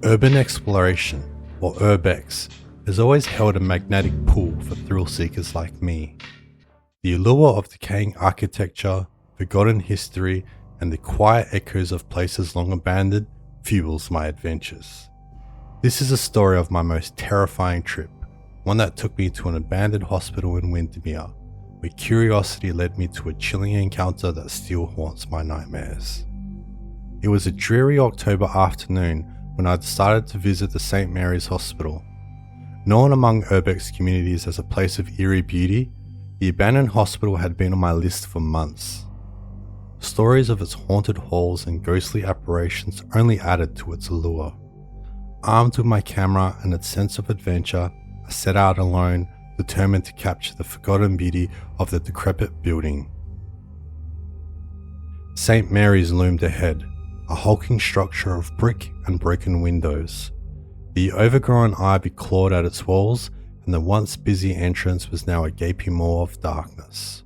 Urban exploration, or urbex, has always held a magnetic pull for thrill seekers like me. The allure of decaying architecture, forgotten history, and the quiet echoes of places long abandoned fuels my adventures. This is a story of my most terrifying trip, one that took me to an abandoned hospital in Windermere, where curiosity led me to a chilling encounter that still haunts my nightmares. It was a dreary October afternoon when I decided to visit the St. Mary's Hospital. Known among urbex communities as a place of eerie beauty, the abandoned hospital had been on my list for months. Stories of its haunted halls and ghostly apparitions only added to its allure. Armed with my camera and its sense of adventure, I set out alone, determined to capture the forgotten beauty of the decrepit building. St. Mary's loomed ahead, a hulking structure of brick and broken windows. The overgrown ivy clawed at its walls, and the once busy entrance was now a gaping maw of darkness.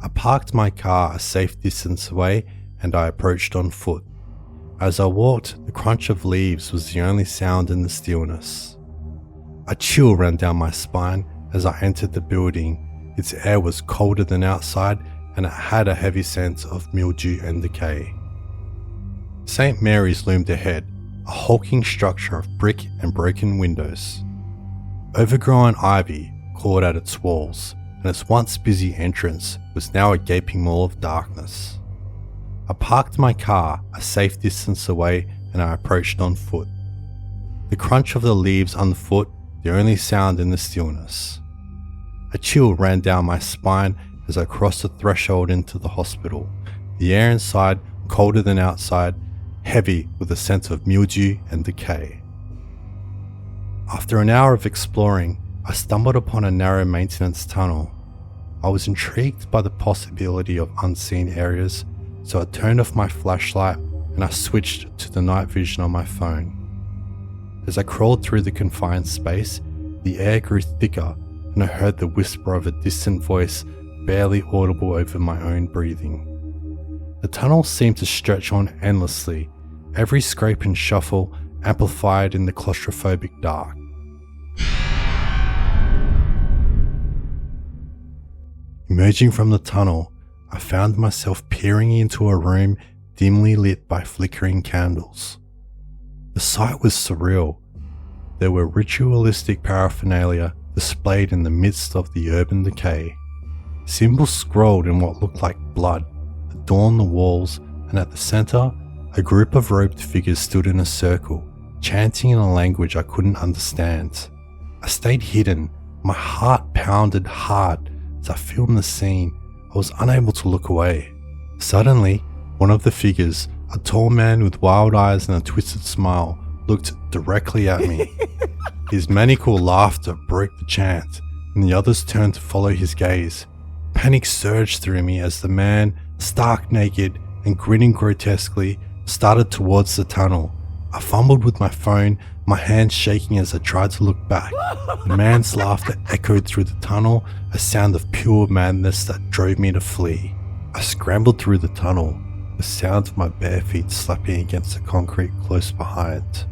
I parked my car a safe distance away and I approached on foot. As I walked, the crunch of leaves was the only sound in the stillness. A chill ran down my spine as I entered the building. Its air was colder than outside and it had a heavy sense of mildew and decay. St. Mary's loomed ahead, a hulking structure of brick and broken windows. Overgrown ivy clawed at its walls, and its once busy entrance was now a gaping maw of darkness. I parked my car a safe distance away and I approached on foot. The crunch of the leaves underfoot, the only sound in the stillness. A chill ran down my spine as I crossed the threshold into the hospital, the air inside colder than outside, heavy with a sense of mildew and decay. After an hour of exploring, I stumbled upon a narrow maintenance tunnel. I was intrigued by the possibility of unseen areas, so I turned off my flashlight and I switched to the night vision on my phone. As I crawled through the confined space, the air grew thicker and I heard the whisper of a distant voice barely audible over my own breathing. The tunnel seemed to stretch on endlessly, every scrape and shuffle amplified in the claustrophobic dark. Emerging from the tunnel, I found myself peering into a room dimly lit by flickering candles. The sight was surreal. There were ritualistic paraphernalia displayed in the midst of the urban decay. Symbols scrawled in what looked like blood adorned the walls, and at the center, a group of robed figures stood in a circle, chanting in a language I couldn't understand. I stayed hidden, my heart pounded hard as I filmed the scene. I was unable to look away. Suddenly, one of the figures, a tall man with wild eyes and a twisted smile, looked directly at me. His maniacal laughter broke the chant, and the others turned to follow his gaze. Panic surged through me as the man, stark naked and grinning grotesquely, started towards the tunnel. I fumbled with my phone, my hands shaking as I tried to look back. The man's laughter echoed through the tunnel, a sound of pure madness that drove me to flee. I scrambled through the tunnel, the sound of my bare feet slapping against the concrete close behind.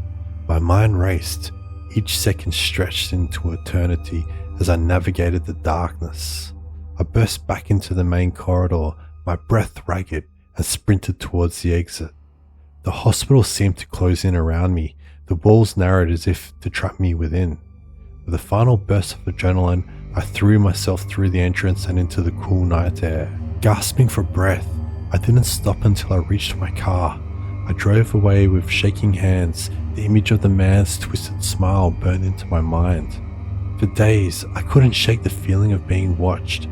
My mind raced, each second stretched into eternity as I navigated the darkness. I burst back into the main corridor, my breath ragged, and sprinted towards the exit. The hospital seemed to close in around me, the walls narrowed as if to trap me within. With a final burst of adrenaline, I threw myself through the entrance and into the cool night air. Gasping for breath, I didn't stop until I reached my car. I drove away with shaking hands, the image of the man's twisted smile burned into my mind. For days, I couldn't shake the feeling of being watched,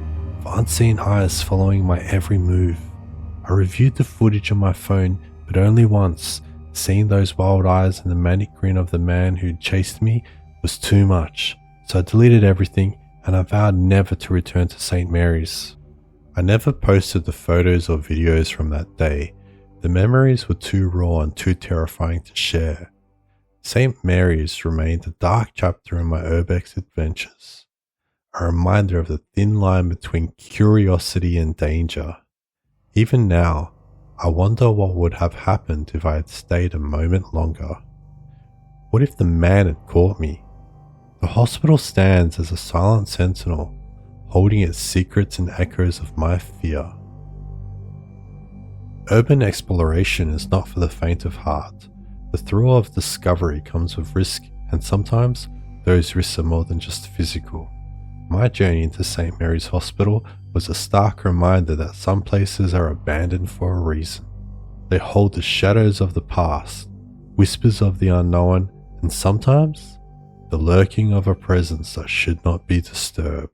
of unseen eyes following my every move. I reviewed the footage on my phone, but only once. Seeing those wild eyes and the manic grin of the man who'd chased me was too much, so I deleted everything and I vowed never to return to St. Mary's. I never posted the photos or videos from that day. The memories were too raw and too terrifying to share. St. Mary's remained a dark chapter in my urbex adventures, a reminder of the thin line between curiosity and danger. Even now, I wonder what would have happened if I had stayed a moment longer. What if the man had caught me? The hospital stands as a silent sentinel, holding its secrets and echoes of my fear. Urban exploration is not for the faint of heart. The thrill of discovery comes with risk, and sometimes those risks are more than just physical. My journey into St. Mary's Hospital was a stark reminder that some places are abandoned for a reason. They hold the shadows of the past, whispers of the unknown, and sometimes the lurking of a presence that should not be disturbed.